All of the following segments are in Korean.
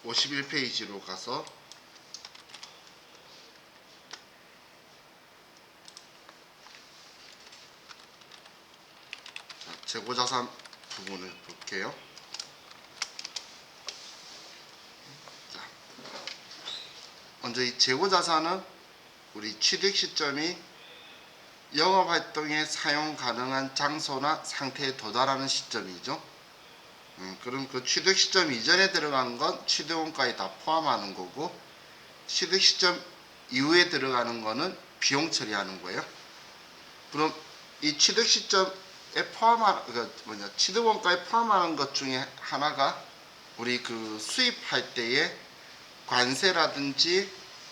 51페이지로 가서 재고자산 부분을 볼게요. 먼저 이 재고자산은 우리 취득 시점이 영업활동에 사용 가능한 장소나 상태에 도달하는 시점이죠. 그럼 그 취득 시점 이전에 들어가는 건 취득원가에 다 포함하는 거고, 취득 시점 이후에 들어가는 거는 비용 처리하는 거예요. 그럼 이 취득 시점에 취득원가에 포함하는 것 중에 하나가 우리 그 수입할 때에 관세라든지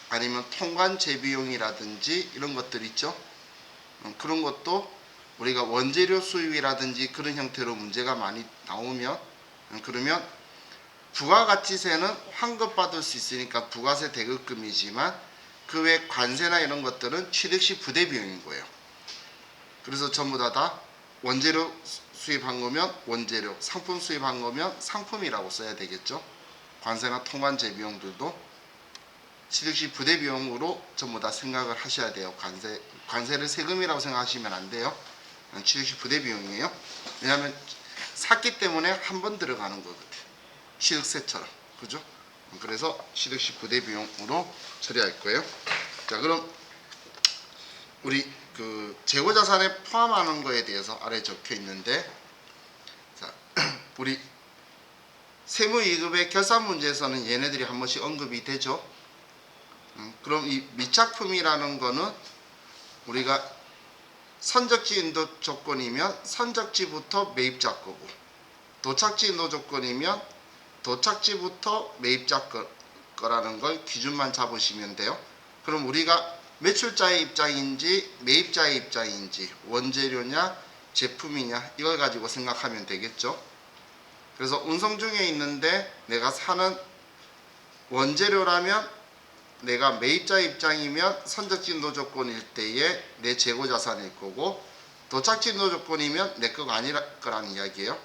아니면 통관제비용이라든지 이런 것들 있죠. 그런 것도 우리가 원재료 수입이라든지 그런 형태로 문제가 많이 나오면, 그러면 부가가치세는 환급받을 수 있으니까 부가세 대급금이지만 그 외 관세나 이런 것들은 취득시 부대비용인 거예요. 그래서 전부 다 원재료 수입한 거면 원재료, 상품 수입한 거면 상품이라고 써야 되겠죠. 관세나 통관제비용들도 취득시 부대비용으로 전부 다 생각을 하셔야 돼요. 관세를 세금이라고 생각하시면 안 돼요. 취득시 부대비용이에요. 왜냐하면 샀기 때문에 한 번 들어가는 거거든요. 취득세처럼. 그죠? 그래서 취득시 부대비용으로 처리할 거예요. 자, 그럼 우리 그 재고자산에 포함하는 거에 대해서 아래 적혀 있는데, 자, 우리 세무이급의 결산 문제에서는 얘네들이 한 번씩 언급이 되죠. 그럼 이 미착품이라는 거는 우리가 선적지 인도 조건이면 선적지부터 매입자 거고, 도착지 인도 조건이면 도착지부터 매입자 거라는 걸 기준만 잡으시면 돼요. 그럼 우리가 매출자의 입장인지 매입자의 입장인지 원재료냐 제품이냐 이걸 가지고 생각하면 되겠죠. 그래서 운송 중에 있는데 내가 사는 원재료라면 내가 매입자 입장이면 선적진도 조건일 때에 내 재고자산일 거고, 도착진도 조건이면 내 거가 아닐 거라는 이야기예요.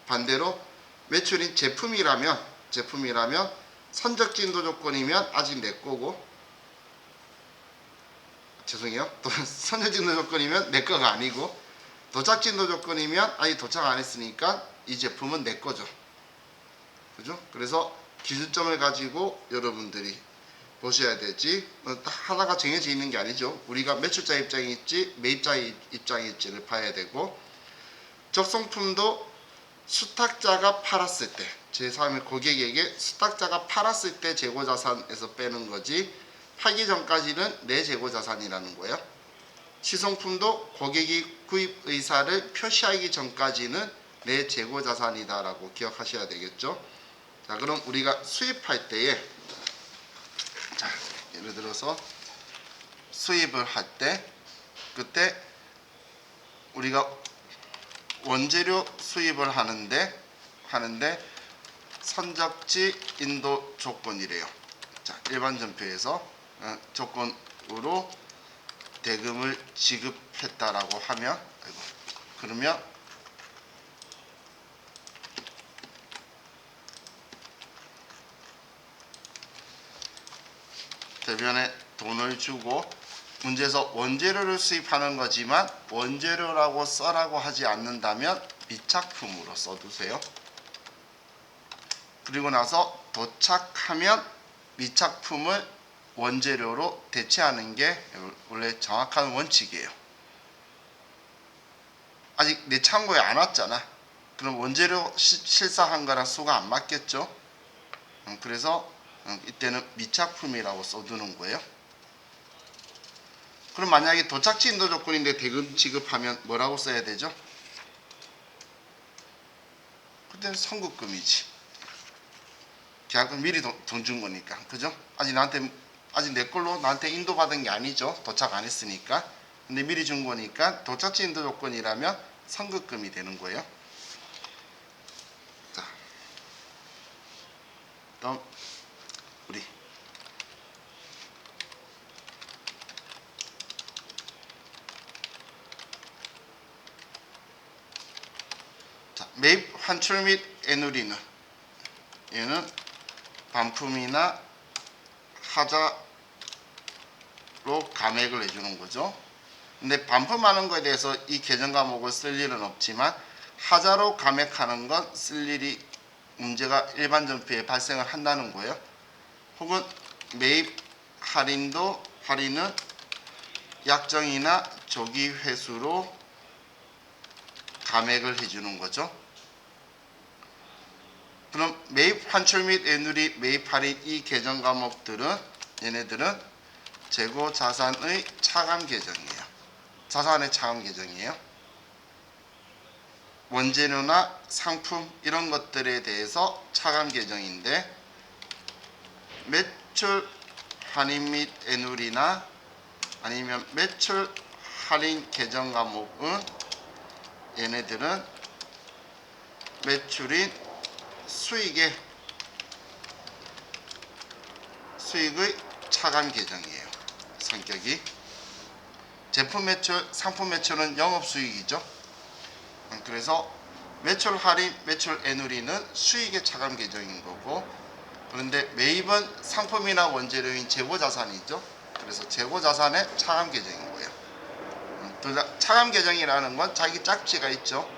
반대로 매출인 제품이라면 선적진도 조건이면 아직 내 거고, 죄송해요. 선적진도 조건이면 내 거가 아니고, 도착진도 조건이면 아직 도착 안 했으니까 이 제품은 내 거죠. 그죠? 그래서 기준점을 가지고 여러분들이 보셔야 되지, 하나가 정해져 있는 게 아니죠. 우리가 매출자 입장일지 매입자 입장일지를 봐야 되고, 적성품도 수탁자가 팔았을 때, 제3의 고객에게 수탁자가 팔았을 때 재고자산에서 빼는 거지, 팔기 전까지는 내 재고자산이라는 거예요. 시성품도 고객이 구입 의사를 표시하기 전까지는 내 재고자산이다 라고 기억하셔야 되겠죠. 자, 그럼 우리가 수입할 때에, 자, 예를 들어서 수입을 할 때, 그때 우리가 원재료 수입을 하는데 선적지 인도 조건이래요. 자, 일반 전표에서 조건으로 대금을 지급했다라고 하면, 그러면 대변에 돈을 주고, 문제에서 원재료를 수입하는 거지만 원재료라고 써라고 하지 않는다면 미착품으로 써두세요. 그리고 나서 도착하면 미착품을 원재료로 대체하는 게 원래 정확한 원칙이에요. 아직 내 창고에 안 왔잖아. 그럼 원재료 실사한 거랑 수가 안 맞겠죠? 그래서 이때는 미착품이라고 써두는 거예요. 그럼 만약에 도착지 인도 조건인데 대금 지급하면 뭐라고 써야 되죠? 그때는 선급금이지. 계약은 미리 돈 준 거니까. 그죠? 아직 내 걸로 나한테 인도받은 게 아니죠. 도착 안 했으니까. 근데 미리 준 거니까 도착지 인도 조건이라면 선급금이 되는 거예요. 자, 다음 우리 매입 환출 및 애누리는, 얘는 반품이나 하자로 감액을 해주는 거죠. 근데 반품하는 거에 대해서 이 계정 과목을 쓸 일은 없지만 하자로 감액하는 건 쓸 일이 문제가 일반 전표에 발생을 한다는 거예요. 혹은 매입 할인은 약정이나 조기 회수로 감액을 해주는 거죠. 그럼 매입 환출 및 애누리, 매입 할인 이 계정 과목들은 얘네들은 재고 자산의 차감 계정이에요. 자산의 차감 계정이에요. 원재료나 상품 이런 것들에 대해서 차감 계정인데 매출 할인 및 애누리나 아니면 매출 할인 계정 과목은 얘네들은 매출인 수익의 차감 계정이에요. 성격이 제품 매출, 상품 매출은 영업수익이죠. 그래서 매출 할인, 매출 애누리는 수익의 차감 계정인 거고, 그런데 매입은 상품이나 원재료인 재고자산이죠. 그래서 재고자산의 차감 계정인 거예요. 둘 다 차감 계정이라는 건 자기 짝지가 있죠.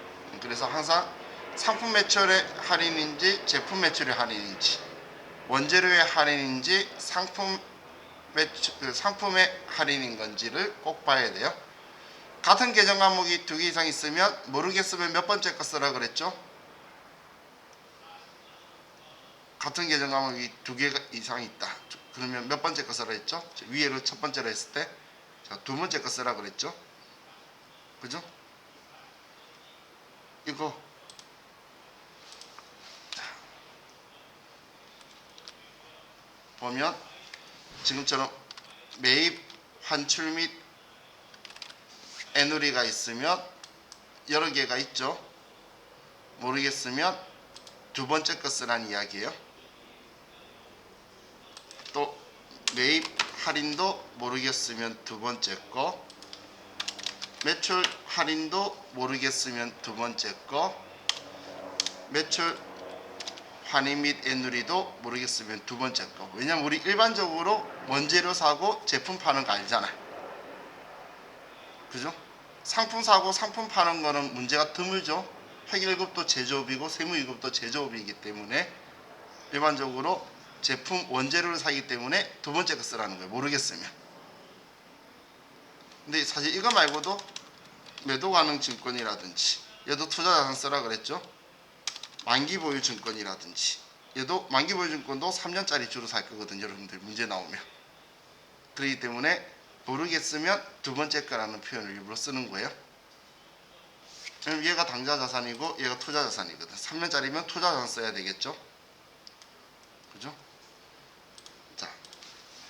그래서 항상 상품 매출의 할인인지 제품 매출의 할인인지 원재료의 할인인지 상품의 할인인 건지를 꼭 봐야 돼요. 같은 계정 과목이 2개 이상 있으면 모르겠으면 몇 번째 거 쓰라 그랬죠? 같은 계정 과목이 2개 이상 있다. 그러면 몇 번째 거 쓰라 했죠? 위에를 첫 번째로 했을 때 두 번째 거 쓰라 그랬죠? 그죠? 이거 보면 지금처럼 매입, 환출 및 애누리가 있으면 여러 개가 있죠. 모르겠으면 두 번째 거 쓰란 이야기예요. 또 매입 할인도 모르겠으면 두 번째 거, 매출 할인도 모르겠으면 두 번째 거, 매출 할인 및 애누리도 모르겠으면 두 번째 거. 왜냐면 우리 일반적으로 원재료 사고 제품 파는 거 알잖아. 그죠? 상품 사고 상품 파는 거는 문제가 드물죠. 획일급도 제조업이고 세무위급도 제조업이기 때문에 일반적으로 제품 원재료를 사기 때문에 두 번째 거 쓰라는 거예요. 모르겠으면. 근데 사실 이거 말고도 매도 가능 증권이라든지 얘도 투자자산 쓰라 그랬죠. 만기 보유 증권이라든지 얘도 만기 보유 증권도 3년짜리 주로 살 거거든요. 여러분들 문제 나오면. 그렇기 때문에 모르겠으면 두 번째 거라는 표현을 일부러 쓰는 거예요. 그럼 얘가 당좌 자산이고 얘가 투자 자산이거든. 3년짜리면 투자 자산 써야 되겠죠. 그죠? 자,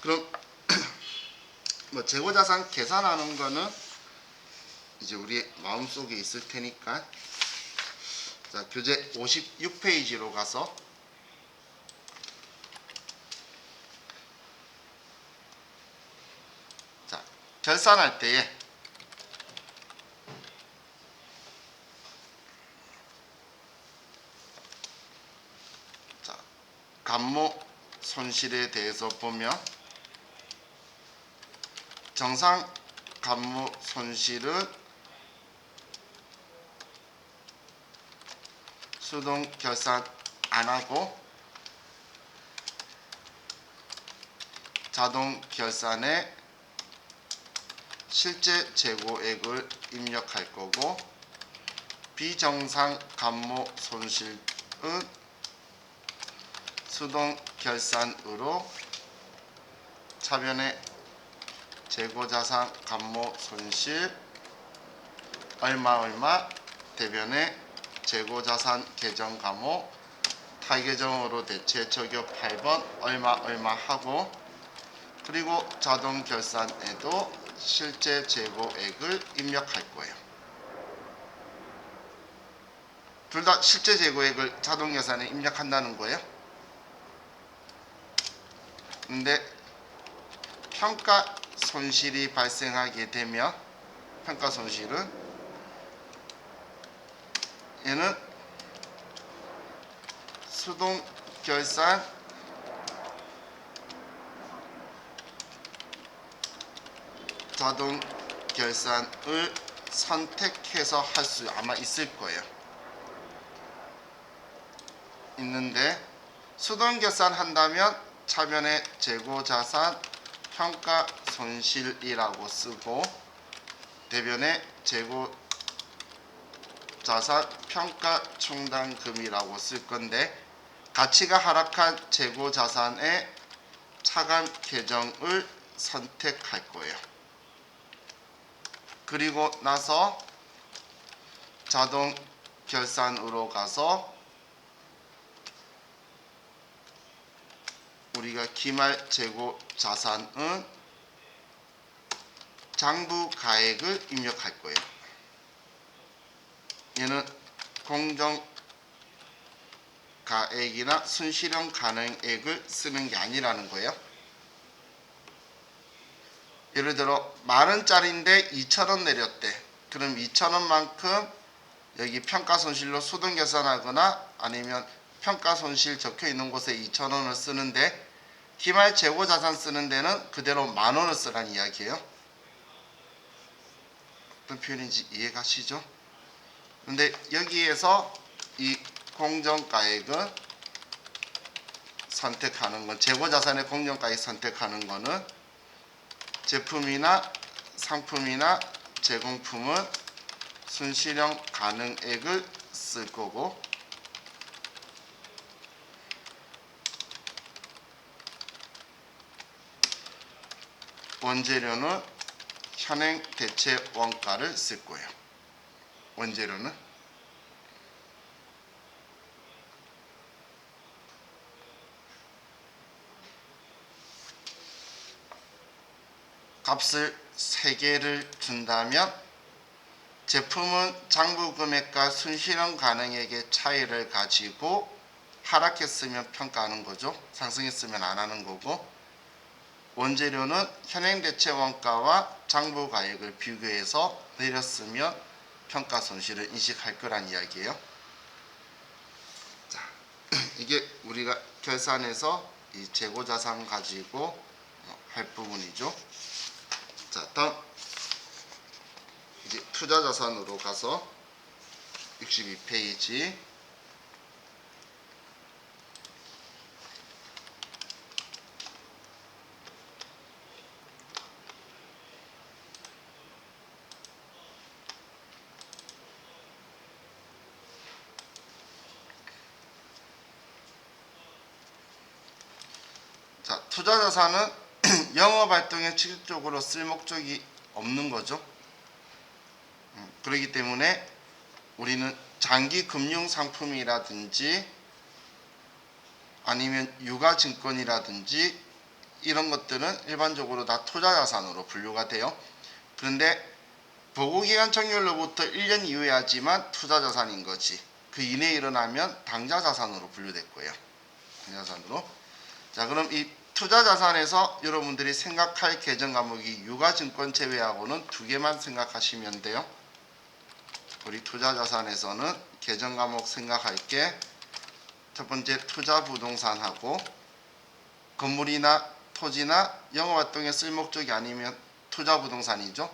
그럼 뭐 재고 자산 계산하는 거는 이제 우리 마음속에 있을 테니까 자, 교재 56페이지로 가서 자, 결산할 때에 자, 감모 손실에 대해서 보면 정상 감모 손실은 수동 결산 안 하고 자동 결산에 실제 재고액을 입력할 거고, 비정상 감모 손실은 수동 결산으로 차변에 재고자산 감모 손실 얼마 대변에 재고자산 계정 감모 타계정으로 대체 적용 8번 얼마 하고, 그리고 자동 결산에도 실제 재고액을 입력할 거예요. 둘 다 실제 재고액을 자동 결산에 입력한다는 거예요. 근데 평가 손실이 발생하게 되면 평가 손실은 얘는 수동 결산 자동 결산을 선택해서 할 수 아마 있을 거예요. 있는데 수동 결산 한다면 차변에 재고자산 평가손실이라고 쓰고 대변에 재고자산 평가충당금이라고 쓸 건데 가치가 하락한 재고자산의 차감 계정을 선택할 거예요. 그리고 나서 자동 결산으로 가서 우리가 기말 재고 자산은 장부 가액을 입력할 거예요. 얘는 공정 가액이나 순실현 가능액을 쓰는 게 아니라는 거예요. 예를 들어 10,000원짜리인데 2,000원 내렸대. 그럼 2,000원만큼 여기 평가손실로 수동 계산하거나 아니면 평가손실 적혀 있는 곳에 2,000원을 쓰는데 기말 재고자산 쓰는 데는 그대로 10,000원을 쓰라는 이야기예요. 어떤 표현인지 이해가시죠? 근데 여기에서 이 공정가액은 선택하는 건 재고자산의 공정가액 선택하는 거는 제품이나 상품이나 제공품은 순실현 가능액을 쓸 거고 원재료는 현행 대체 원가를 쓸 거예요. 원재료는 값을 3개를 준다면 제품은 장부 금액과 순실현 가능액의 차이를 가지고 하락했으면 평가하는 거죠. 상승했으면 안 하는 거고 원재료는 현행 대체 원가와 장부 가액을 비교해서 내렸으면 평가 손실을 인식할 거란 이야기예요. 자, 이게 우리가 결산해서 이 재고자산 가지고 할 부분이죠. 자, 다음 이제 투자자산으로 가서 62페이지 자, 투자자산은 영업활동에 직접적으로 쓸 목적이 없는 거죠. 그렇기 때문에 우리는 장기 금융 상품이라든지 아니면 유가증권이라든지 이런 것들은 일반적으로 다 투자자산으로 분류가 돼요. 그런데 보고기간 종료로부터 1년 이후에 하지만 투자자산인 거지. 그 이내에 일어나면 당좌자산으로 분류될 거예요. 당좌자산으로. 자, 그럼 이 투자자산에서 여러분들이 생각할 계정 과목이 유가증권 제외하고는 2개만 생각하시면 돼요. 우리 투자자산에서는 계정 과목 생각할 게 첫 번째 투자부동산하고 건물이나 토지나 영업활동에 쓸 목적이 아니면 투자부동산이죠.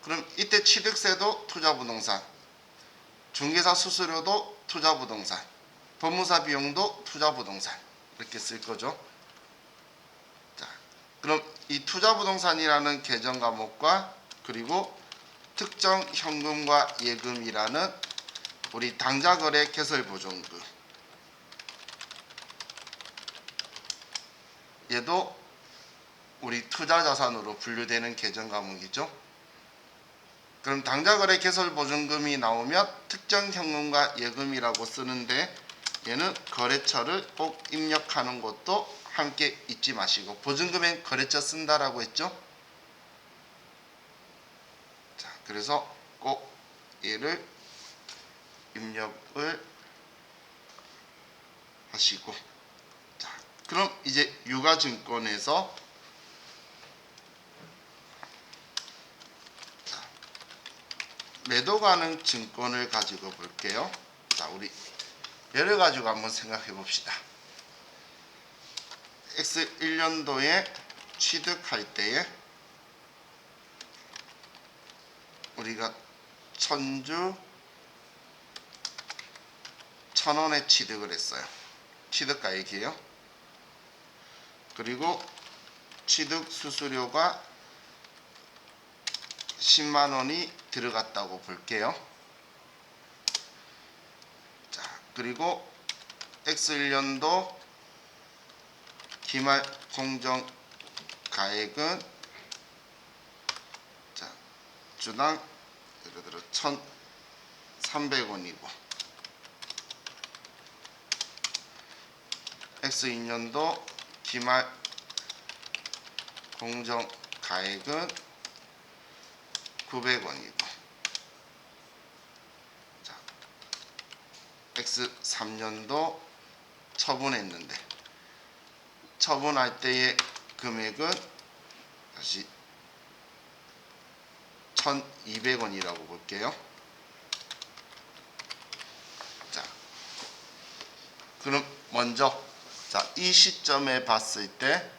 그럼 이때 취득세도 투자부동산, 중개사 수수료도 투자부동산, 법무사 비용도 투자부동산 이렇게 쓸 거죠. 자, 그럼 이 투자부동산이라는 계정 과목과 그리고 특정 현금과 예금이라는 우리 당좌거래 개설보증금 얘도 우리 투자자산으로 분류되는 계정 과목이죠. 그럼 당좌거래 개설보증금이 나오면 특정 현금과 예금이라고 쓰는데 얘는 거래처를 꼭 입력하는 것도 함께 잊지 마시고 보증금엔 거래처 쓴다라고 했죠. 자, 그래서 꼭 얘를 입력을 하시고 자, 그럼 이제 유가증권에서 매도 가능 증권을 가지고 볼게요. 자, 우리 얘를 가지고 한번 생각해 봅시다. X1년도에 취득할 때에 우리가 천주 1,000원에 취득을 했어요. 취득가액이에요. 그리고 취득 수수료가 10만원이 들어갔다고 볼게요. 자, 그리고 X1년도 기말 공정 가액은 자, 주당 예를 들어 1,300원이고 X2년도 기말 공정 가액은 900원이고 자, X3년도 처분했는데 처분할 때의 금액은 다시 1,200원이라고 볼게요. 자, 그럼 먼저 자, 이 시점에 봤을 때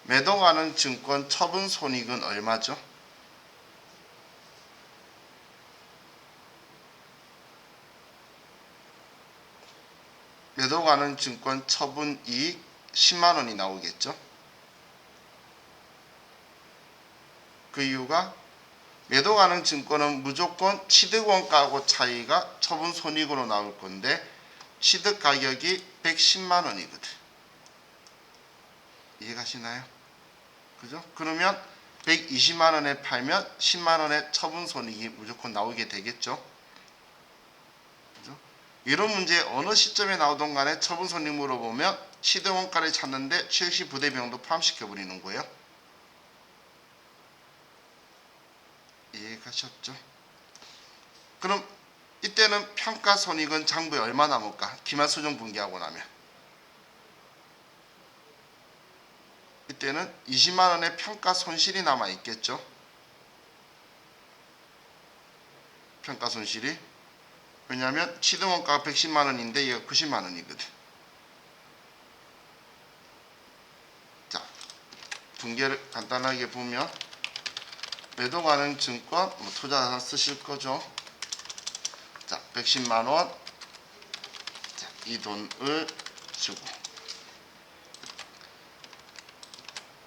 매도가능 증권 처분 손익은 얼마죠? 매도가능 증권 처분 이익 10만원이 나오겠죠? 그 이유가 매도가능 증권은 무조건 취득원가하고 차이가 처분 손익으로 나올 건데 취득 가격이 110만원이거든. 이해가시나요? 그죠? 그러면 120만원에 팔면 10만원의 처분 손익이 무조건 나오게 되겠죠? 그죠? 이런 문제 어느 시점에 나오던 간에 처분 손익 물어보면 취득원가를 찾는데 취득시 부대비용도 포함시켜 버리는 거예요. 이해가셨죠? 그럼 이때는 평가 손익은 장부에 얼마 남을까? 기말 수정 분기하고 나면 이때는 20만원의 평가 손실이 남아 있겠죠? 평가 손실이 왜냐하면 취득원가가 110만원인데 얘가 90만원이거든. 자, 분계를 간단하게 보면 매도 가능 증권 투자자산 쓰실 거죠. 자, 110만원 자, 이 돈을 주고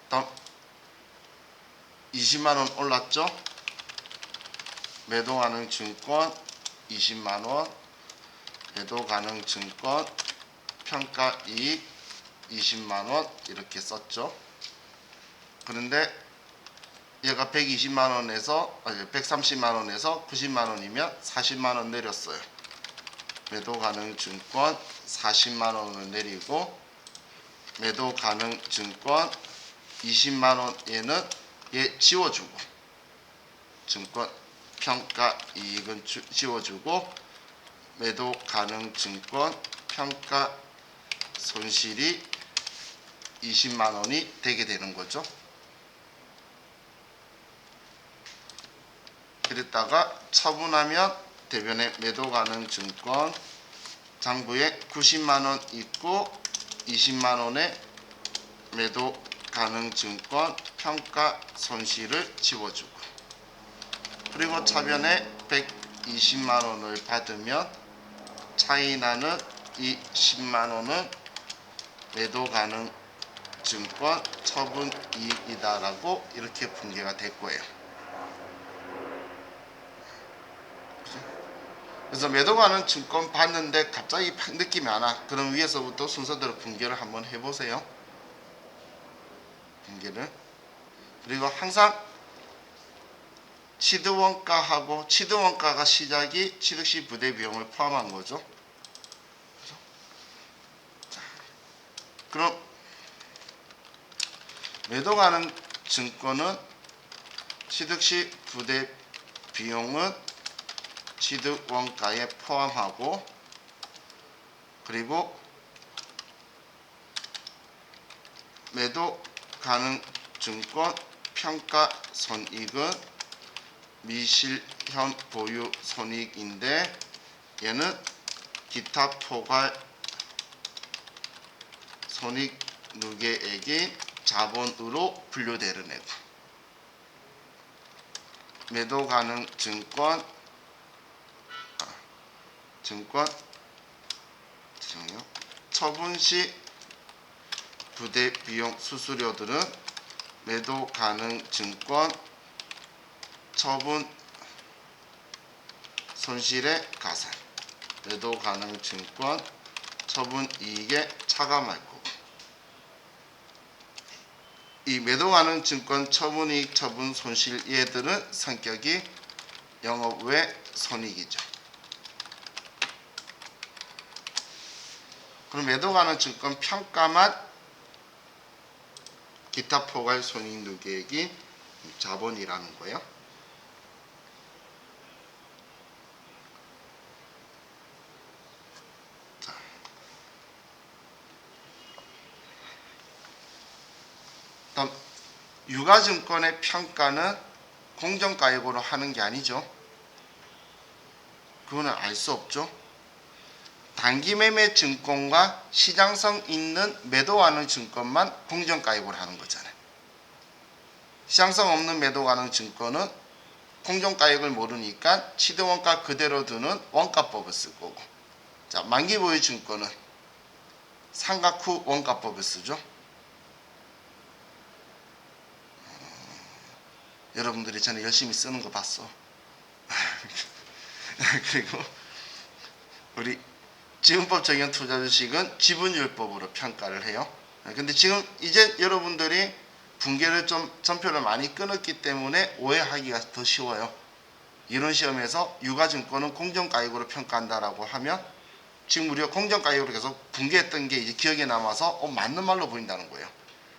다음 20만원 올랐죠. 매도 가능 증권 20만원 매도 가능 증권 평가이익 20만원 이렇게 썼죠. 그런데 얘가 120만원에서 130만원에서 90만원이면 40만원 내렸어요. 매도 가능 증권 40만원을 내리고 매도 가능 증권 20만원에는 얘 지워주고 증권 평가 이익은 지워주고 매도 가능 증권 평가 손실이 20만원이 되게 되는 거죠. 그랬다가 처분하면 대변에 매도 가능 증권 장부에 90만원 있고 20만원의 매도 가능 증권 평가 손실을 지워주고 그리고 차변에 120만원을 받으면 차이 나는 이 10만원은 매도 가능 증권 처분 이익이다라고 이렇게 분계가 될 거예요. 그래서 매도 가능 증권 봤는데 갑자기 팍 느낌이 안 와. 그럼 위에서부터 순서대로 분계를 한번 해보세요. 분계를. 그리고 항상 취득원가하고 취득원가가 시작이 취득시 부대비용을 포함한 거죠. 자, 그럼 매도 가능 증권은 취득시 부대비용은 취득원가에 포함하고 그리고 매도 가능 증권 평가 손익은 미실현 보유 손익인데 얘는 기타 포괄 손익 누계액이 자본으로 분류되는 애고 매도 가능 증권 처분 시 부대 비용 수수료들은 매도 가능 증권 처분 손실의 가산, 매도 가능 증권 처분 이익에 차감할 거고, 이 매도 가능 증권 처분 이익 처분 손실 얘들은 성격이 영업 외 손익이죠. 그럼 매도 가능 증권 평가만 기타 포괄 손익 누계액이 자본이라는 거예요. 자. 다음 유가증권의 평가는 공정가액으로 하는 게 아니죠. 그거는 알 수 없죠. 단기매매 증권과 시장성 있는 매도하는 증권만 공정가액으로 하는 거잖아요. 시장성 없는 매도가능 증권은 공정가액을 모르니까 취득원가 그대로 두는 원가법을 쓸 거고, 자, 만기보유 증권은 상각 후 원가법을 쓰죠. 여러분들이 전에 열심히 쓰는 거 봤어. 그리고 우리 지분법 적용 투자 주식은 지분율법으로 평가를 해요. 근데 지금 이제 여러분들이 분계를 좀 전표를 많이 끊었기 때문에 오해하기가 더 쉬워요. 이런 시험에서 유가증권은 공정가액으로 평가한다라고 하면 지금 우리가 공정가액으로 계속 분계했던 게 이제 기억에 남아서 맞는 말로 보인다는 거예요.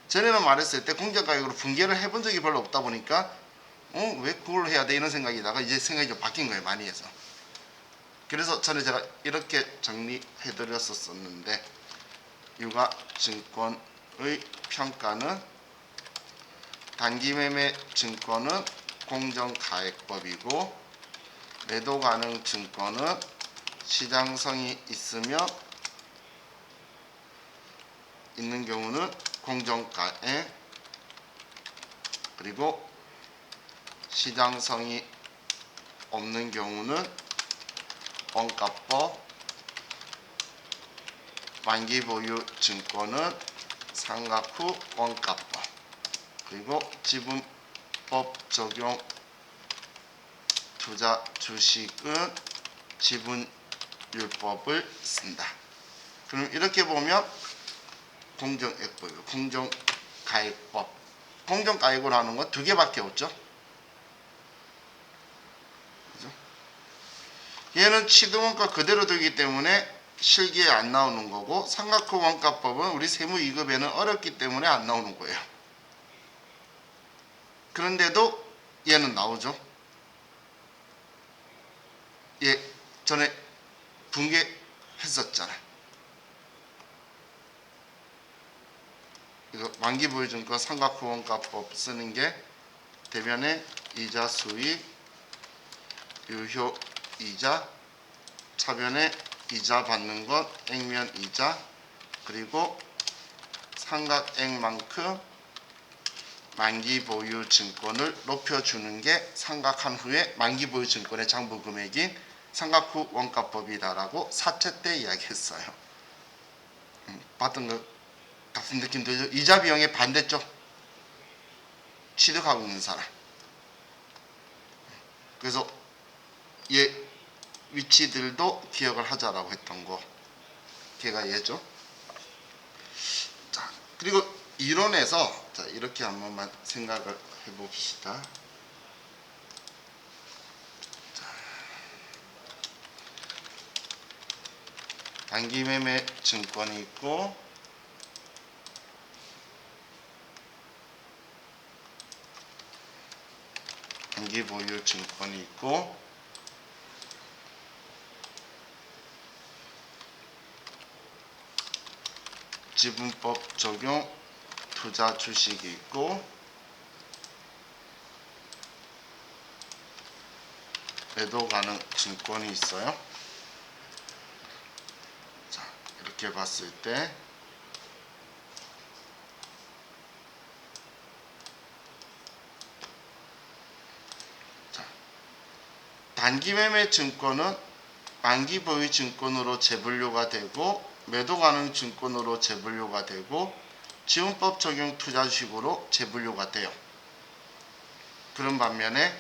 전에는 말했을 때 공정가액으로 분계를 해본 적이 별로 없다 보니까 왜 그걸 해야 돼 이런 생각이다가 이제 생각이 좀 바뀐 거예요. 많이 해서. 그래서 전에 제가 이렇게 정리해 드렸었는데, 유가증권의 평가는 단기매매 증권은 공정가액법이고, 매도가능 증권은 시장성이 있는 경우는 공정가액, 그리고 시장성이 없는 경우는 원가법, 만기보유 증권은 상각 후 원가법, 그리고 지분법 적용 투자 주식은 지분율법을 쓴다. 그럼 이렇게 보면 공정액법이고 공정가액법, 공정가액으로 하는 건 두 개밖에 없죠. 그죠? 얘는 취득원가 그대로 두기 때문에 실기에 안 나오는 거고, 상각 후 원가법은 우리 세무 2급에는 어렵기 때문에 안 나오는 거예요. 그런데도 얘는 나오죠. 얘 전에 분계했었잖아. 이거 만기보유증권 상각 후 원가법 쓰는 게 대변에 이자 수익, 유효 이자, 차변에 이자 받는 것 액면 이자, 그리고 상각액만큼 만기보유 증권을 높여주는 게 상각한 후에 만기보유 증권의 장부 금액인 상각 후 원가법이다라고 4차 때 이야기했어요. 봤던 것 같은 느낌 들죠? 이자 비용의 반대쪽, 취득하고 있는 사람. 그래서 얘 위치들도 기억을 하자라고 했던 거, 걔가 얘죠. 자, 그리고 이론에서 자, 이렇게 한 번만 생각을 해봅시다. 자, 단기매매 증권이 있고, 단기보유 증권이 있고, 지분법 적용 투자 주식이 있고, 매도 가능 증권이 있어요. 자, 이렇게 봤을 때 자, 단기 매매 증권은 만기 보유 증권으로 재분류가 되고 매도 가능 증권으로 재분류가 되고 지분법 적용 투자 주식으로 재분류가 돼요. 그런 반면에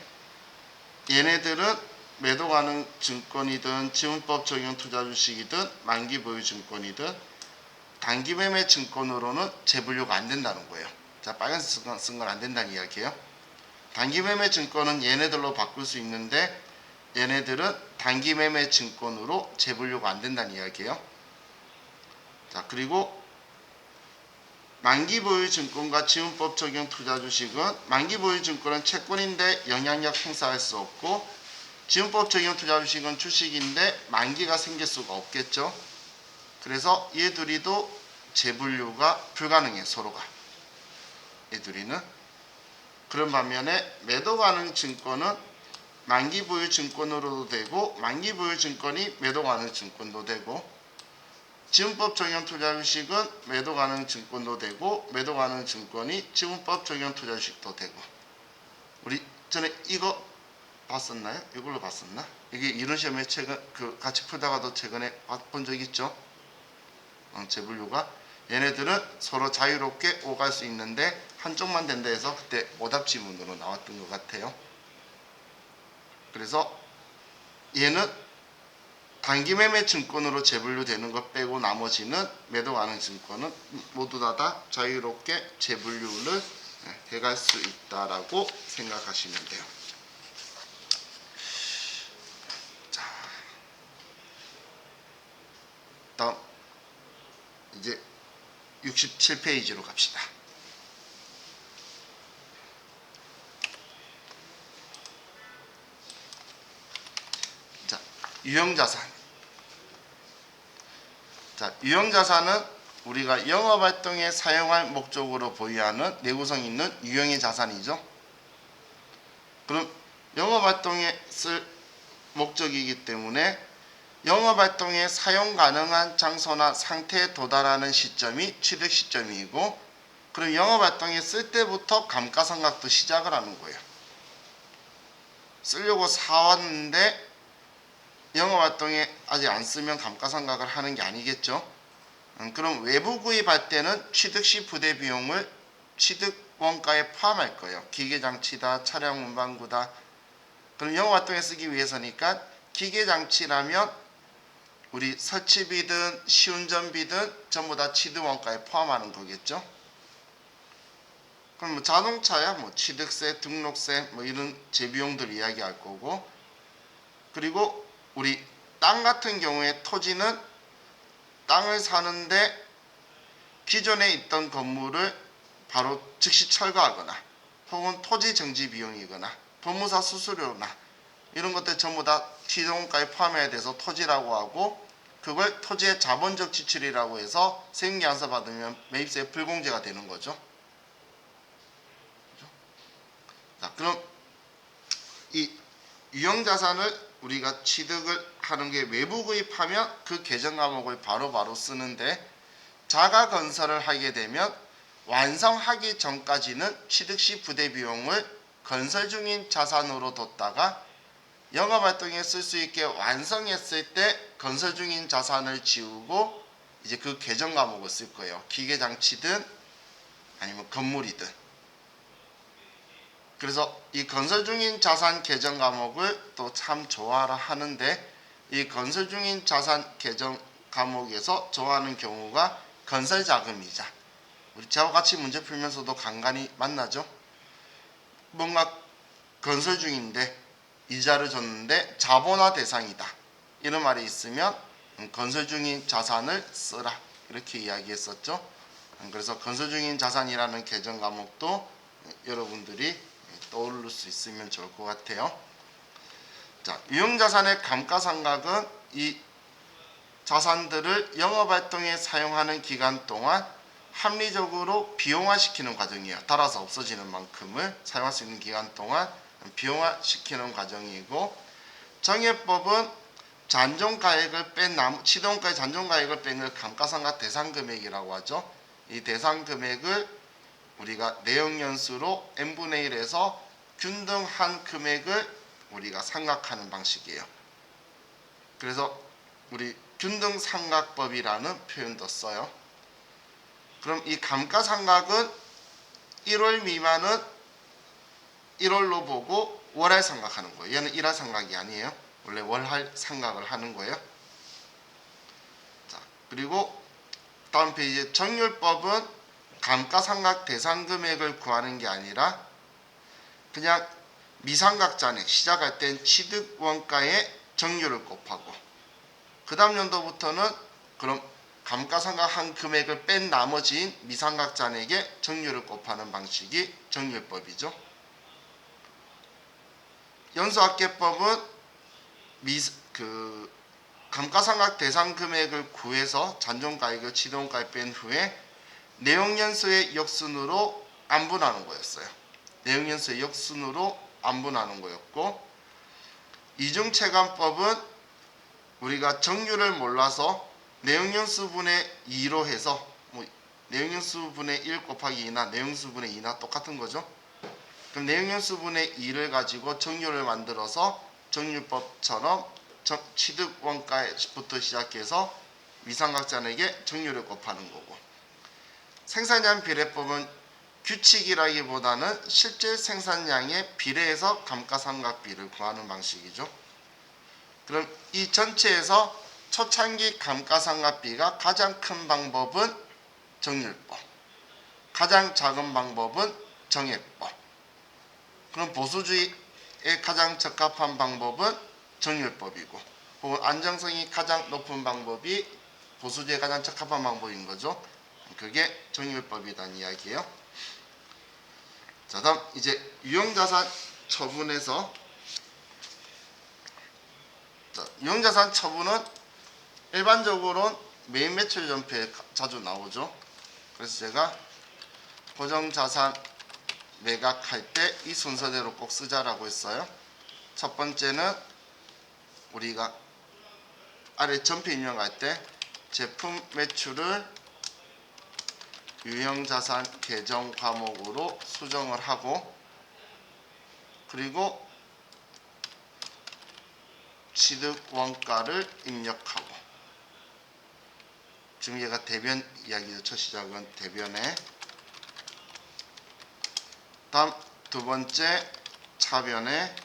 얘네들은 매도 가능 증권이든 지분법 적용 투자 주식이든 만기 보유 증권이든 단기 매매 증권으로는 재분류가 안 된다는 거예요. 자, 빨간색 쓴 건 안 된다는 이야기예요. 단기 매매 증권은 얘네들로 바꿀 수 있는데 얘네들은 단기 매매 증권으로 재분류가 안 된다는 이야기예요. 자, 그리고 만기 보유 증권과 지분법 적용 투자 주식은 만기 보유 증권은 채권인데 영향력 행사할 수 없고 지분법 적용 투자 주식은 주식인데 만기가 생길 수가 없겠죠. 그래서 얘 둘이도 재분류가 불가능해, 서로가. 얘 둘이는. 그런 반면에 매도 가능 증권은 만기 보유 증권으로도 되고 만기 보유 증권이 매도 가능 증권도 되고 지분법 적용 투자 주식은 매도 가능 증권도 되고 매도 가능 증권이 지분법 적용 투자 주식도 되고. 우리 전에 이거 봤었나요? 이걸로 봤었나? 이게 이런 시험에 최근 같이 풀다가도 최근에 본 적 있죠? 재분류가 얘네들은 서로 자유롭게 오갈 수 있는데 한쪽만 된다 해서 그때 오답 지문으로 나왔던 것 같아요. 그래서 얘는 단기 매매 증권으로 재분류되는 것 빼고 나머지는 매도 가능 증권은 모두 다 자유롭게 재분류를 해갈 수 있다라고 생각하시면 돼요. 자, 다음 이제 67페이지로 갑시다. 자, 유형자산. 자, 유형자산은 우리가 영업활동에 사용할 목적으로 보유하는 내구성 있는 유형의 자산이죠. 그럼 영업활동에 쓸 목적이기 때문에 영업활동에 사용 가능한 장소나 상태에 도달하는 시점이 취득 시점이고, 그럼 영업활동에 쓸 때부터 감가상각도 시작을 하는 거예요. 쓰려고 사왔는데 영업활동에 아직 안 쓰면 감가상각을 하는 게 아니겠죠. 그럼 외부 구입할 때는 취득시 부대 비용을 취득 원가에 포함할 거예요. 기계장치다, 차량 운반구다. 그럼 영업활동에 쓰기 위해서니까 기계장치라면 우리 설치비든 시운전비든 전부 다 취득 원가에 포함하는 거겠죠. 그럼 뭐 자동차야 뭐 취득세, 등록세 뭐 이런 재비용들 이야기할 거고, 그리고 우리 땅 같은 경우에 토지는 땅을 사는데 기존에 있던 건물을 바로 즉시 철거하거나 혹은 토지 정지 비용이거나 법무사 수수료나 이런 것들 전부 다 취득원가에 포함해야 돼서 토지라고 하고, 그걸 토지의 자본적 지출이라고 해서 세금계산서 받으면 매입세 불공제가 되는 거죠. 자, 그럼 이 유형자산을 우리가 취득을 하는 게 외부 구입하면 그 계정 과목을 바로바로 쓰는데, 자가 건설을 하게 되면 완성하기 전까지는 취득시 부대 비용을 건설 중인 자산으로 뒀다가 영업활동에 쓸 수 있게 완성했을 때 건설 중인 자산을 지우고 이제 그 계정 과목을 쓸 거예요. 기계장치든 아니면 건물이든. 그래서 이 건설 중인 자산 계정 과목을 또 참 좋아라 하는데, 이 건설 중인 자산 계정 과목에서 좋아하는 경우가 건설 자금이자, 우리 저와 같이 문제 풀면서도 간간히 만나죠. 뭔가 건설 중인데 이자를 줬는데 자본화 대상이다, 이런 말이 있으면 건설 중인 자산을 쓰라, 이렇게 이야기했었죠. 그래서 건설 중인 자산이라는 계정 과목도 여러분들이 떠오를 수 있으면 좋을 것 같아요. 자, 유형자산의 감가상각은 이 자산들을 영업활동에 사용하는 기간 동안 합리적으로 비용화시키는 과정이에요. 따라서 없어지는 만큼을 사용할 수 있는 기간 동안 비용화시키는 과정이고, 정액법은 잔존가액을 뺀 취득원가의 잔존가액을 뺀 걸 감가상각 대상금액이라고 하죠. 이 대상금액을 우리가 내역연수로 n분의 1에서 균등한 금액을 우리가 삼각하는 방식이에요. 그래서 우리 균등삼각법이라는 표현도 써요. 그럼 이 감가상각은 1월 미만은 1월로 보고 월할 삼각하는 거예요. 얘는 일할 삼각이 아니에요. 원래 월할 삼각을 하는 거예요. 자, 그리고 다음 페이지에 정률법은 감가상각 대상 금액을 구하는 게 아니라 그냥 미상각 잔액 시작할 땐 취득 원가의 정률을 곱하고 그 다음 연도부터는 그럼 감가상각 한 금액을 뺀 나머지인 미상각 잔액의 정률을 곱하는 방식이 정률법이죠. 연소합계법은 감가상각 대상 금액을 구해서 잔존가액을 취득원가에 뺀 후에 내용연수의 역순으로 안분하는 거였어요. 내용연수의 역순으로 안분하는 거였고, 이중체감법은 우리가 정률을 몰라서 내용연수분의 2로 해서 내용연수분의 1 곱하기 2나 내용연수분의 2나 똑같은 거죠. 그럼 내용연수분의 2를 가지고 정률을 만들어서 정률법처럼 취득 원가부터 시작해서 미상각잔액의 정률을 곱하는 거고, 생산량 비례법은 규칙이라기보다는 실제 생산량에 비례해서 감가상각비를 구하는 방식이죠. 그럼 이 전체에서 초창기 감가상각비가 가장 큰 방법은 정률법, 가장 작은 방법은 정액법. 그럼 보수주의에 가장 적합한 방법은 정률법이고, 혹은 안정성이 가장 높은 방법이 보수주의에 가장 적합한 방법인 거죠. 그게 정률법이라는 이야기예요. 자, 다음 이제 유형자산 처분에서, 유형자산 처분은 일반적으로는 메인 매출 전표에 자주 나오죠. 그래서 제가 고정자산 매각할 때 이 순서대로 꼭 쓰자라고 했어요. 첫 번째는 우리가 아래 전표 입력할 때 제품 매출을 유형자산 계정 과목으로 수정을 하고, 그리고 취득 원가를 입력하고, 지금 얘가 대변 이야기죠. 첫 시작은 대변에. 다음 두 번째 차변에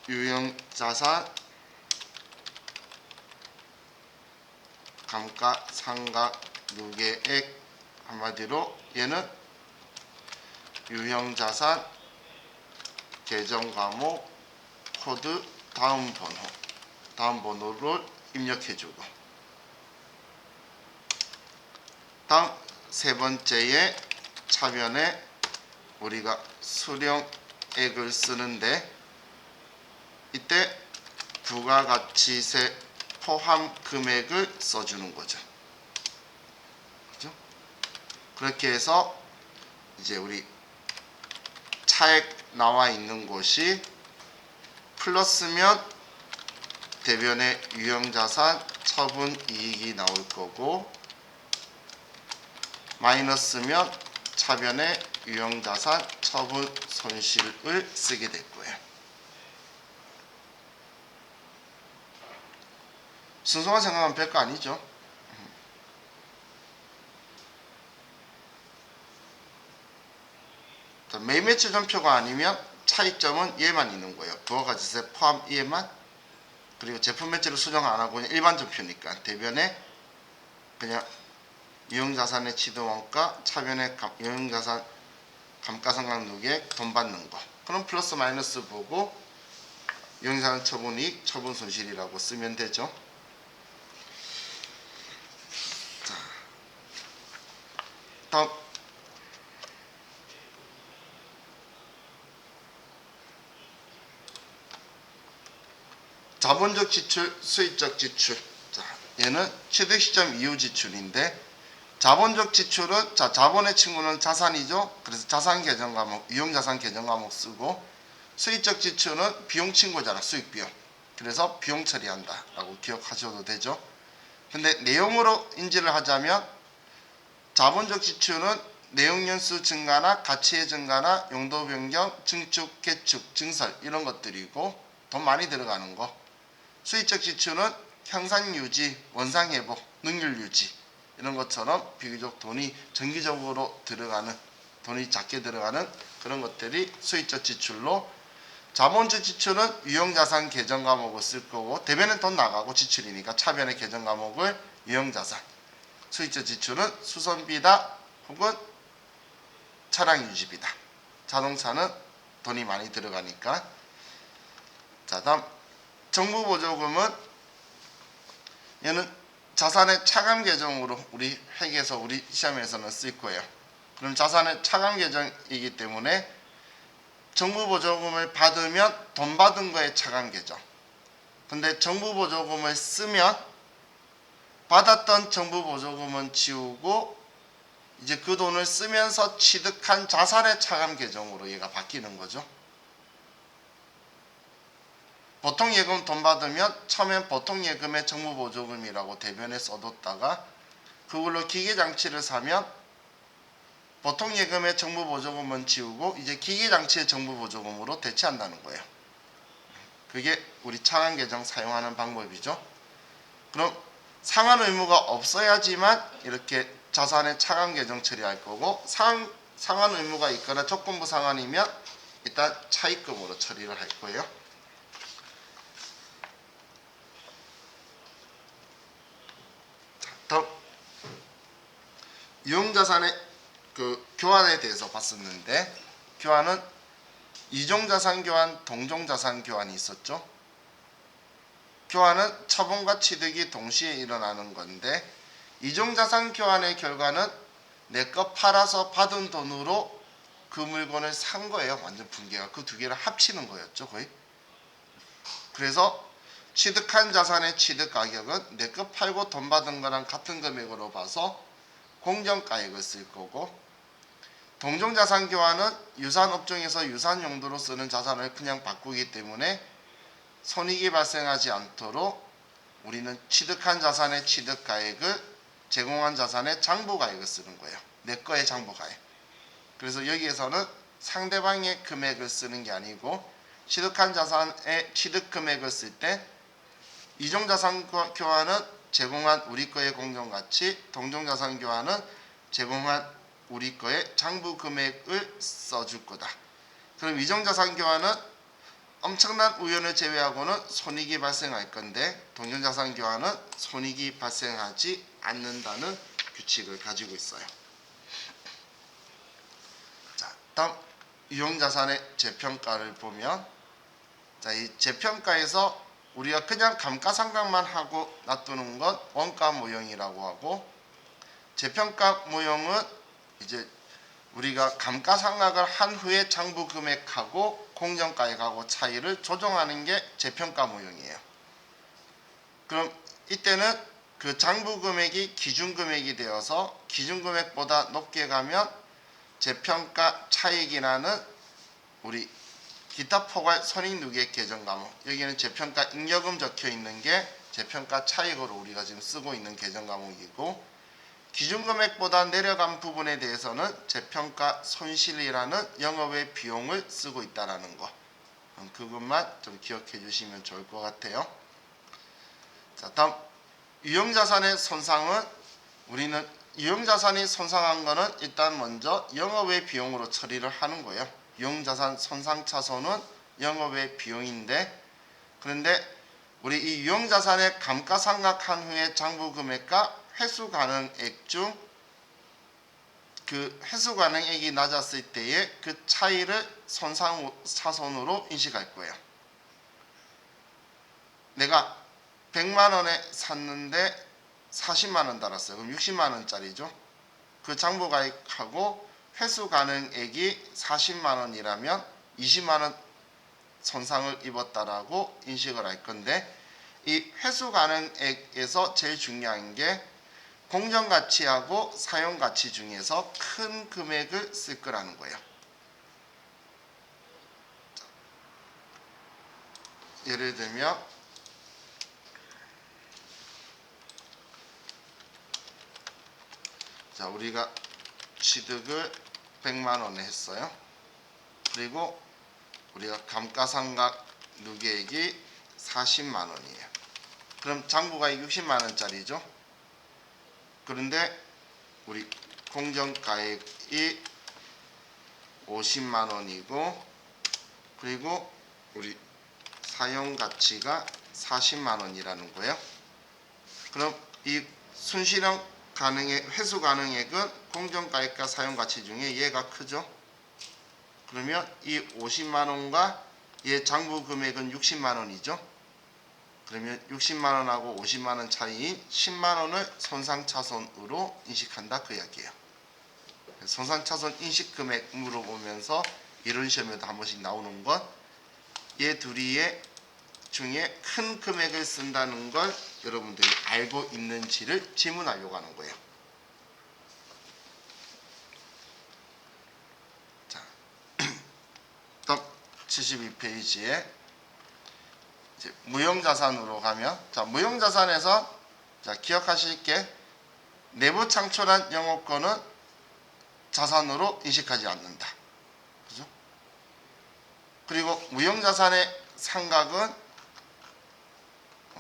유형자산 감가상각 누계액, 한마디로 얘는 유형자산 계정과목 코드 다음 번호를 입력해주고, 다음 세 번째에 차변에 우리가 수령액을 쓰는데, 이때 부가가치세 포함 금액을 써주는 거죠. 그죠? 그렇게 해서 이제 우리 차액 나와 있는 곳이 플러스면 대변에 유형자산 처분 이익이 나올 거고, 마이너스면 차변에 유형자산 처분 손실을 쓰게 될 거예요. 순서만 생각하면 별거 아니죠. 매일 매출 전표가 아니면 차이점은 얘만 있는 거예요. 부가가치세 포함 얘만. 그리고 제품 매출을 수정 안 하고 그냥 일반 전표니까 대변에 그냥 유형자산의 취득원가, 차변에 유형자산 감가상각 누계액 돈 받는 거. 그럼 플러스 마이너스 보고 유형자산 처분이익, 처분 손실이라고 쓰면 되죠. 자, 다음 자본적 지출, 수익적 지출. 자, 얘는 취득 시점 이후 지출인데, 자본적 지출은 자본의 친구는 자산이죠. 그래서 자산 계정 과목, 유형자산 계정 과목 쓰고, 수익적 지출은 비용 친구잖아, 수익 비용. 그래서 비용 처리한다라고 기억하셔도 되죠. 근데 내용으로 인지를 하자면 자본적 지출은 내용 연수 증가나 가치의 증가나 용도 변경, 증축, 개축, 증설 이런 것들이고 돈 많이 들어가는 거. 수익적 지출은 향상 유지, 원상 회복, 능률 유지 이런 것처럼 비교적 돈이 정기적으로 들어가는, 돈이 작게 들어가는 그런 것들이 수익적 지출로, 자본적 지출은 유형자산 계정 과목을 쓸 거고, 대변은 돈 나가고 지출이니까 차변의 계정 과목을 유형자산. 수익적 지출은 수선비다 혹은 차량 유지비다. 자동차는 돈이 많이 들어가니까. 자, 다음 정부 보조금은 얘는 자산의 차감 계정으로 우리 회계에서 우리 시험에서는 쓸 거예요. 그럼 자산의 차감 계정이기 때문에 정부 보조금을 받으면 돈 받은 거에 차감 계정. 근데 정부 보조금을 쓰면 받았던 정부 보조금은 지우고 이제 그 돈을 쓰면서 취득한 자산의 차감 계정으로 얘가 바뀌는 거죠. 보통 예금 돈 받으면 처음엔 보통 예금의 정부 보조금이라고 대변에 써뒀다가 그걸로 기계장치를 사면 보통 예금의 정부 보조금은 지우고 이제 기계장치의 정부 보조금으로 대체한다는 거예요. 그게 우리 차감 계정 사용하는 방법이죠. 그럼 상환 의무가 없어야지만 이렇게 자산의 차감 계정 처리할 거고, 상환 의무가 있거나 조건부 상환이면 일단 차입금으로 처리를 할 거예요. 다음 유형자산의 그 교환에 대해서 봤었는데, 교환은 이종자산 교환, 동종자산 교환이 있었죠. 교환은 처분과 취득이 동시에 일어나는 건데, 이종자산 교환의 결과는 내 거 팔아서 받은 돈으로 그 물건을 산 거예요. 완전 분개가 그 두 개를 합치는 거였죠, 거의. 그래서 취득한 자산의 취득 가격은 내 거 팔고 돈 받은 거랑 같은 금액으로 봐서 공정가액을 쓸 거고, 동종자산 교환은 유산업종에서 유산 용도로 쓰는 자산을 그냥 바꾸기 때문에 손익이 발생하지 않도록 우리는 취득한 자산의 취득가액을 제공한 자산의 장부가액을 쓰는 거예요. 내 거의 장부가액. 그래서 여기에서는 상대방의 금액을 쓰는 게 아니고 취득한 자산의 취득금액을 쓸 때 이종자산 교환은 제공한 우리 거의 공정가치, 동종자산 교환은 제공한 우리 거의 장부금액을 써줄 거다. 그럼 이종자산 교환은 엄청난 우연을 제외하고는 손익이 발생할 건데, 동종자산 교환은 손익이 발생하지 않는다는 규칙을 가지고 있어요. 자, 다음 유형자산의 재평가를 보면, 자, 이 재평가에서 우리가 그냥 감가상각만 하고 놔두는 건 원가 모형이라고 하고, 재평가 모형은 이제 우리가 감가상각을 한 후에 장부 금액하고 공정가액하고 차이를 조정하는 게 재평가 모형이에요. 그럼 이때는 그 장부 금액이 기준 금액이 되어서 기준 금액보다 높게 가면 재평가 차익이라는 우리 기타 포괄 손익 누계 계정 과목, 여기는 재평가 잉여금 적혀 있는 게 재평가 차익으로 우리가 지금 쓰고 있는 계정 과목이고, 기준 금액보다 내려간 부분에 대해서는 재평가 손실이라는 영업의 비용을 쓰고 있다는 거, 그것만 좀 기억해 주시면 좋을 것 같아요. 자, 다음 유형자산의 손상은, 우리는 유형자산이 손상한 거는 일단 먼저 영업의 비용으로 처리를 하는 거예요. 유형자산 손상차손은 영업의 비용인데, 그런데 우리 이 유형자산의 감가상각한 후에 장부금액과 회수 가능액 중 그 회수 가능액이 낮았을 때의 그 차이를 손상차손으로 인식할 거예요. 내가 100만원에 샀는데 40만원 달았어요. 그럼 60만원짜리죠. 그 장부가액하고 회수 가능액이 40만원이라면 20만원 손상을 입었다라고 인식을 할 건데, 이 회수 가능액에서 제일 중요한 게 공정가치하고 사용가치 중에서 큰 금액을 쓸 거라는 거예요. 예를 들면 자, 우리가 취득을 100만 원에 했어요. 그리고 우리가 감가상각 누계액이 40만 원이에요. 그럼 장부가액 60만 원짜리죠. 그런데 우리 공정가액이 50만 원이고, 그리고 우리 사용가치가 40만 원이라는 거예요. 그럼 이 순실현 가능액, 회수 가능액은 공정가액과 사용가치 중에 얘가 크죠. 그러면 이 50만 원과 얘 장부 금액은 60만 원이죠. 그러면 60만 원하고 50만 원 차이인 10만 원을 손상차손으로 인식한다 그 이야기예요. 손상차손 인식 금액 물어보면서 이런 시험에도 한 번씩 나오는 건 얘 둘이의 중에 큰 금액을 쓴다는 걸 여러분들이 알고 있는지를 질문하려고 하는 거예요. 자, 다음 72페이지에 이제 무형자산으로 가면, 자, 무형자산에서 자, 기억하실 게 내부 창출한 영업권은 자산으로 인식하지 않는다. 그죠? 그리고 무형자산의 상각은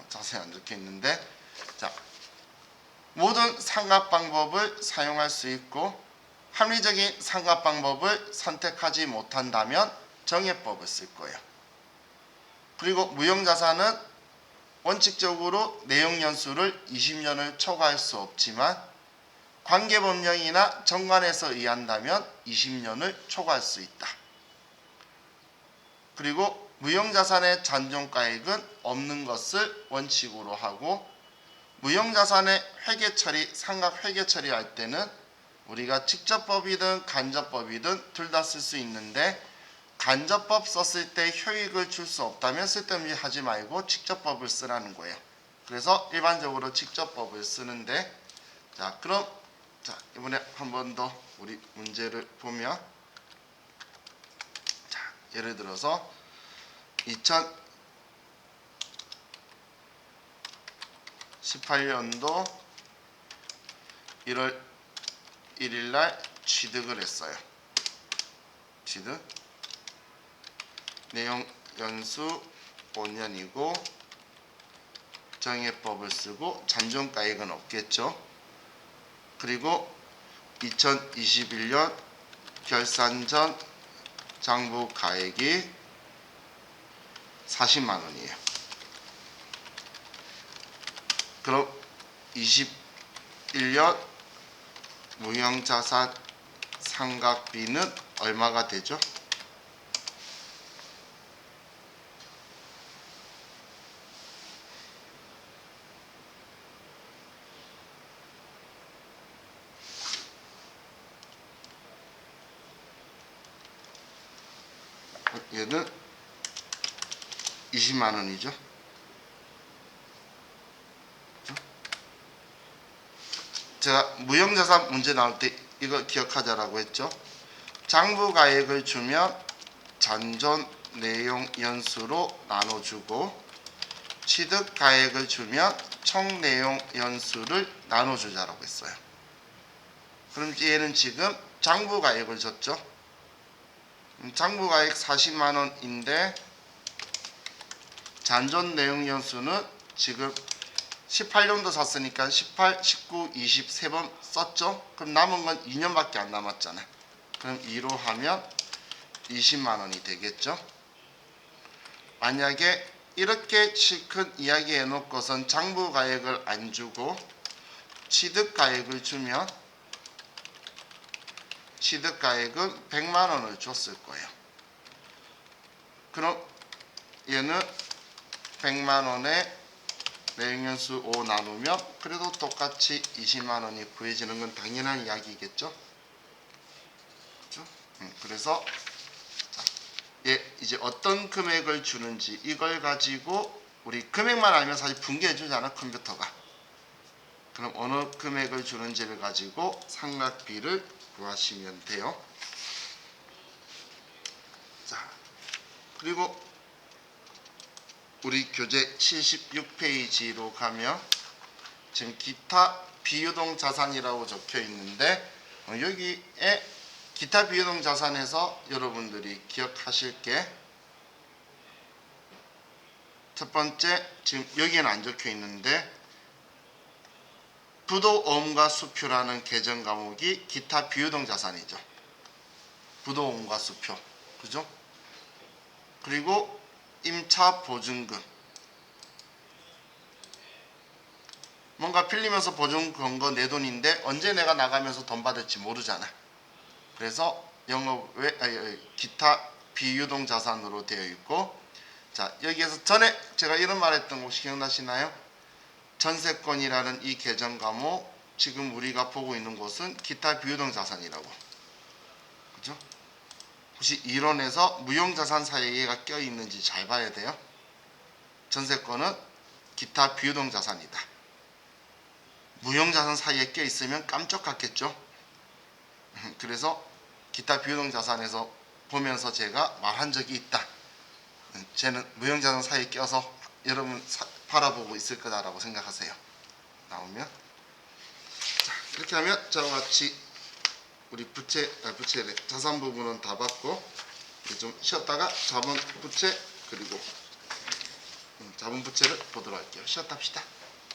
자세히 안 적혀 있는데, 자, 모든 상각 방법을 사용할 수 있고 합리적인 상각 방법을 선택하지 못한다면 정해법을 쓸 거예요. 그리고 무형자산은 원칙적으로 내용연수를 20년을 초과할 수 없지만 관계법령이나 정관에서 의한다면 20년을 초과할 수 있다. 그리고 무형자산의 잔존가액은 없는 것을 원칙으로 하고, 무형자산의 회계처리, 상각 회계처리할 때는 우리가 직접법이든 간접법이든 둘 다 쓸 수 있는데, 간접법 썼을 때 효익을 줄 수 없다면 쓸데없이 하지 말고 직접법을 쓰라는 거예요. 그래서 일반적으로 직접법을 쓰는데, 자, 그럼 자, 이번에 한 번 더 우리 문제를 보면, 자, 예를 들어서 2018년도 1월 1일 날 취득을 했어요. 취득 내용 연수 5년이고 정해법을 쓰고 잔존가액은 없겠죠. 그리고 2021년 결산 전 장부 가액이 40만 원이에요. 그럼 21년 무형자산 상각비는 얼마가 되죠? 얘는 20만 원이죠. 제가 무형자산 문제 나올 때 이거 기억하자라고 했죠. 장부가액을 주면 잔존 내용 연수로 나눠주고, 취득가액을 주면 총 내용 연수를 나눠주자라고 했어요. 그럼 얘는 지금 장부가액을 줬죠. 장부가액 40만 원인데 잔존 내용 연수는 지금 18년도 샀으니까 18, 19, 20 3번 썼죠. 그럼 남은 건 2년밖에 안 남았잖아요. 그럼 2로 하면 20만 원이 되겠죠. 만약에 이렇게 실컷 이야기해 놓고선 장부가액을 안 주고 취득가액을 주면 취득가액은 100만 원을 줬을 거예요. 그럼 얘는 100만 원에 내용연수 5 나누면 그래도 똑같이 20만 원이 구해지는 건 당연한 이야기겠죠. 그렇죠? 그래서 얘 이제 어떤 금액을 주는지 이걸 가지고 우리 금액만 알면 사실 분개해 주잖아 컴퓨터가. 그럼 어느 금액을 주는지를 가지고 상각비를 구하시면 돼요. 자, 그리고 우리 교재 76페이지로 가면 지금 기타 비유동 자산이라고 적혀 있는데, 여기에 기타 비유동 자산에서 여러분들이 기억하실 게 첫 번째, 지금 여기에는 안 적혀 있는데 부도어음과 수표라는 계정 과목이 기타 비유동 자산이죠. 부도어음과 수표, 그죠? 그리고 임차 보증금, 뭔가 빌리면서 보증 건 거 내 돈인데 언제 내가 나가면서 돈 받을지 모르잖아. 그래서 기타 비유동 자산으로 되어 있고, 자, 여기에서 전에 제가 이런 말 했던 거 혹시 기억나시나요? 전세권이라는 이 계정 과목, 지금 우리가 보고 있는 곳은 기타 비유동 자산이라고. 그죠? 혹시 이론에서 무용자산 사이에 얘가 껴있는지 잘 봐야 돼요. 전세권은 기타 비유동 자산이다. 무용자산 사이에 껴있으면 깜짝 같겠죠? 그래서 기타 비유동 자산에서 보면서 제가 말한 적이 있다. 쟤는 무형자산 사이에 껴서 여러분 바라보고 있을 거다라고 생각하세요. 나오면, 자, 이렇게 하면 저와 같이 우리 자산 부분은 다 봤고, 이제 좀 쉬었다가 자본 부채 그리고 자본 부채를 보도록 할게요. 쉬었다 합시다.